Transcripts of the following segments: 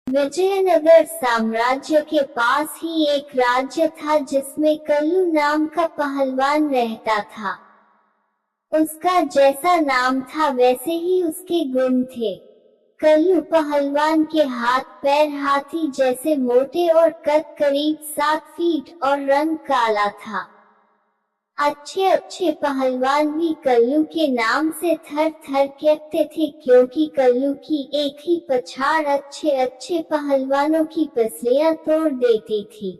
विजयनगर साम्राज्य के पास ही एक राज्य था जिसमें कल्लू नाम का पहलवान रहता था। उसका जैसा नाम था वैसे ही उसके गुण थे। कल्लू पहलवान के हाथ पैर हाथी जैसे मोटे और कद करीब 7 फीट और रंग काला था। अच्छे अच्छे पहलवान भी कल्लू के नाम से थर थर कांपते थे, क्योंकि कल्लू की एक ही पछाड़ अच्छे अच्छे पहलवानों की पसलियां तोड़ देती थी।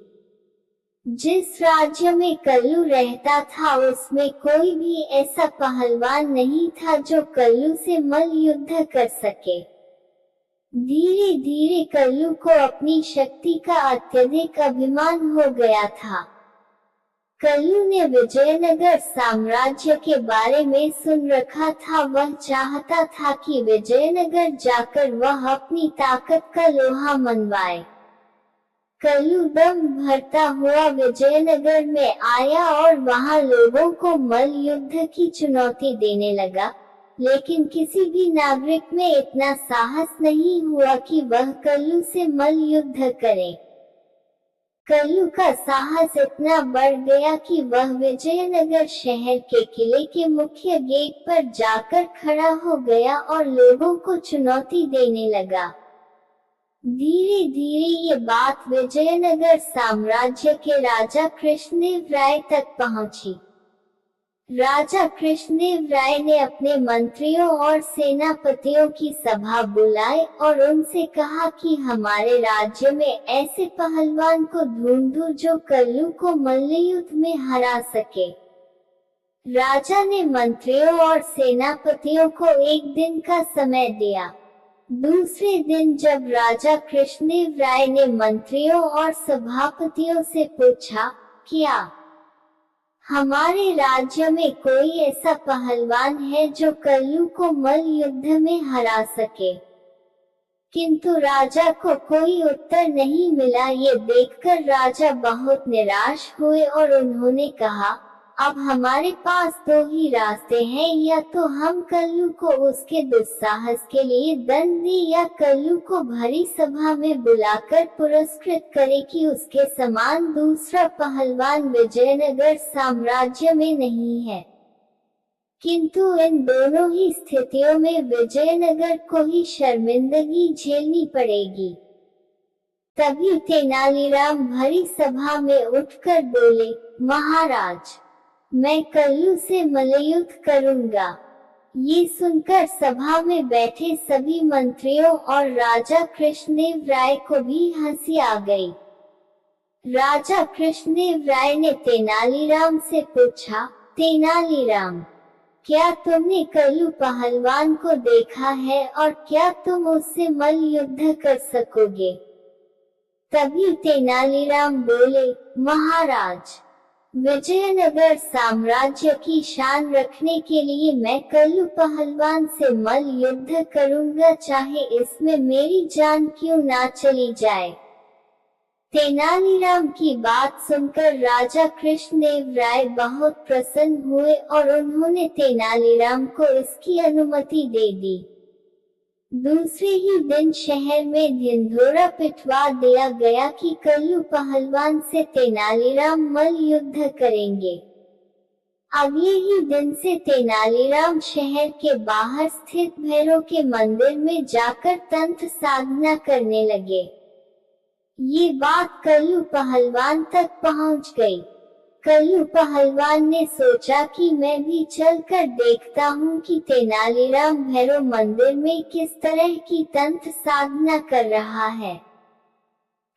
जिस राज्य में कल्लू रहता था उसमें कोई भी ऐसा पहलवान नहीं था जो कल्लू से मल्ल युद्ध कर सके। धीरे धीरे कल्लू को अपनी शक्ति का अत्यधिक अभिमान हो गया था। कल्लू ने विजयनगर साम्राज्य के बारे में सुन रखा था। वह चाहता था कि विजयनगर जाकर वह अपनी ताकत का लोहा मनवाए। कल्लू दम भरता हुआ विजयनगर में आया और वहां लोगों को मल्ल युद्ध की चुनौती देने लगा, लेकिन किसी भी नागरिक में इतना साहस नहीं हुआ कि वह कल्लू से मल्ल युद्ध करे। कल्लू का साहस इतना बढ़ गया कि वह विजयनगर शहर के किले के मुख्य गेट पर जाकर खड़ा हो गया और लोगों को चुनौती देने लगा। धीरे धीरे ये बात विजयनगर साम्राज्य के राजा कृष्णदेव राय तक पहुंची। राजा कृष्णदेव राय ने अपने मंत्रियों और सेनापतियों की सभा बुलाई और उनसे कहा कि हमारे राज्य में ऐसे पहलवान को ढूंढो जो कल्लू को मल्लयुद्ध में हरा सके। राजा ने मंत्रियों और सेनापतियों को एक दिन का समय दिया। दूसरे दिन जब राजा कृष्णदेव राय ने मंत्रियों और सभापतियों से पूछा, क्या हमारे राज्य में कोई ऐसा पहलवान है जो कल्लू को मल्ल युद्ध में हरा सके? किंतु राजा को कोई उत्तर नहीं मिला। ये देखकर राजा बहुत निराश हुए और उन्होंने कहा, अब हमारे पास दो ही रास्ते हैं, या तो हम कल्लू को उसके दुस्साहस के लिए दंड दें या कल्लू को भरी सभा में बुलाकर पुरस्कृत करें कि उसके समान दूसरा पहलवान विजयनगर साम्राज्य में नहीं है। किंतु इन दोनों ही स्थितियों में विजयनगर को ही शर्मिंदगी झेलनी पड़ेगी। तभी तेनालीराम भरी सभा में उठकर बोले, महाराज, मैं कल्लू से मल्लयुद्ध करूंगा। ये सुनकर सभा में बैठे सभी मंत्रियों और राजा कृष्णदेव राय को भी हंसी आ गई। राजा कृष्णदेव राय ने तेनालीराम से पूछा, तेनालीराम, क्या तुमने कल्लू पहलवान को देखा है और क्या तुम उससे मल्ल युद्ध कर सकोगे? तभी तेनालीराम बोले, महाराज, विजयनगर साम्राज्य की शान रखने के लिए मैं कल्लू पहलवान से मल्ल युद्ध करूंगा, चाहे इसमें मेरी जान क्यों ना चली जाए। तेनालीराम की बात सुनकर राजा कृष्णदेव राय बहुत प्रसन्न हुए और उन्होंने तेनालीराम को इसकी अनुमति दे दी। दूसरे ही दिन शहर में ढिंढोरा पिटवा दिया गया कि कल्लू पहलवान से तेनालीराम मल्ल युद्ध करेंगे। अगले ही दिन से तेनालीराम शहर के बाहर स्थित भैरव के मंदिर में जाकर तंत्र साधना करने लगे। ये बात कल्लू पहलवान तक पहुंच गई। कल्लू पहलवान ने सोचा कि मैं भी चलकर देखता हूँ कि तेनालीराम भैरव मंदिर में किस तरह की तंत्र साधना कर रहा है।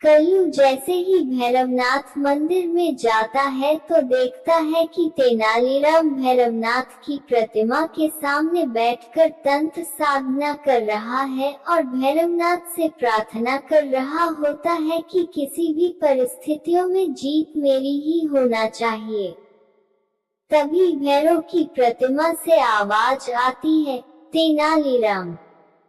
कल्लू जैसे ही भैरवनाथ मंदिर में जाता है तो देखता है कि तेनालीराम भैरवनाथ की प्रतिमा के सामने बैठकर तंत्र साधना कर रहा है और भैरवनाथ से प्रार्थना कर रहा होता है कि किसी भी परिस्थितियों में जीत मेरी ही होना चाहिए। तभी भैरव की प्रतिमा से आवाज आती है, तेनालीराम,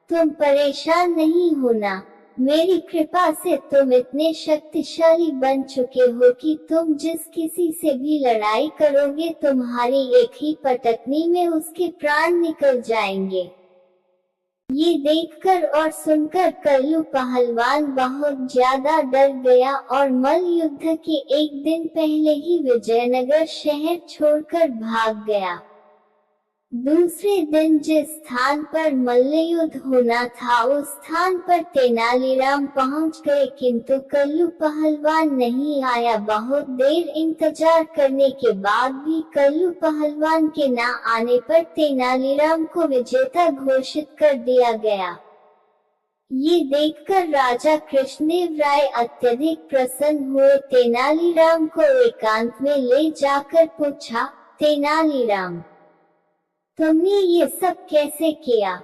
तुम परेशान नहीं होना, मेरी कृपा से तुम इतने शक्तिशाली बन चुके हो कि तुम जिस किसी से भी लड़ाई करोगे तुम्हारी एक ही पटकनी में उसके प्राण निकल जाएंगे। ये देखकर और सुनकर कल्लू पहलवान बहुत ज्यादा डर गया और मल्ल युद्ध के एक दिन पहले ही विजयनगर शहर छोड़कर भाग गया। दूसरे दिन जिस स्थान पर मल्लयुद्ध होना था उस स्थान पर तेनालीराम पहुंच गए, किंतु कल्लू पहलवान नहीं आया। बहुत देर इंतजार करने के बाद भी कल्लू पहलवान के न आने पर तेनालीराम को विजेता घोषित कर दिया गया। ये देखकर राजा कृष्णदेव राय अत्यधिक प्रसन्न हुए। तेनालीराम को एकांत में ले जाकर पूछा, तेनालीराम, तुमने ये सब कैसे किया?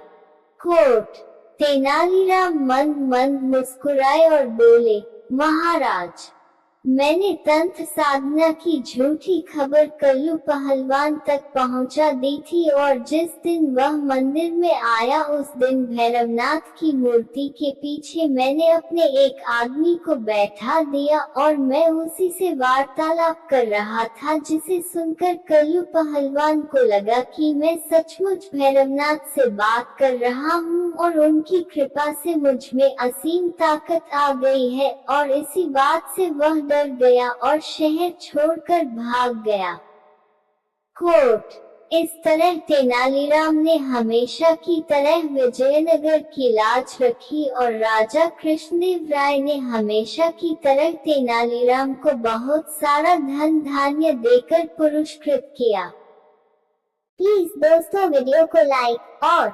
कोर्ट। तेनालीराम मंद मंद मुस्कुराए और बोले, महाराज, मैंने तंत्र साधना की झूठी खबर कल्लू पहलवान तक पहुंचा दी थी और जिस दिन वह मंदिर में आया उस दिन भैरवनाथ की मूर्ति के पीछे मैंने अपने एक आदमी को बैठा दिया और मैं उसी से वार्तालाप कर रहा था, जिसे सुनकर कल्लू पहलवान को लगा कि मैं सचमुच भैरवनाथ से बात कर रहा हूँ और उनकी कृपा से मुझ में असीम ताकत आ गई है, और इसी बात से वह डर गया और शहर छोड़कर भाग गया। कोर्ट। इस तरह तेनालीराम ने हमेशा की तरह विजयनगर की लाज रखी और राजा कृष्णदेव राय ने हमेशा की तरह तेनालीराम को बहुत सारा धन धान्य देकर पुरस्कृत किया। प्लीज दोस्तों वीडियो को लाइक और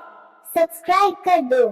सब्सक्राइब कर दो।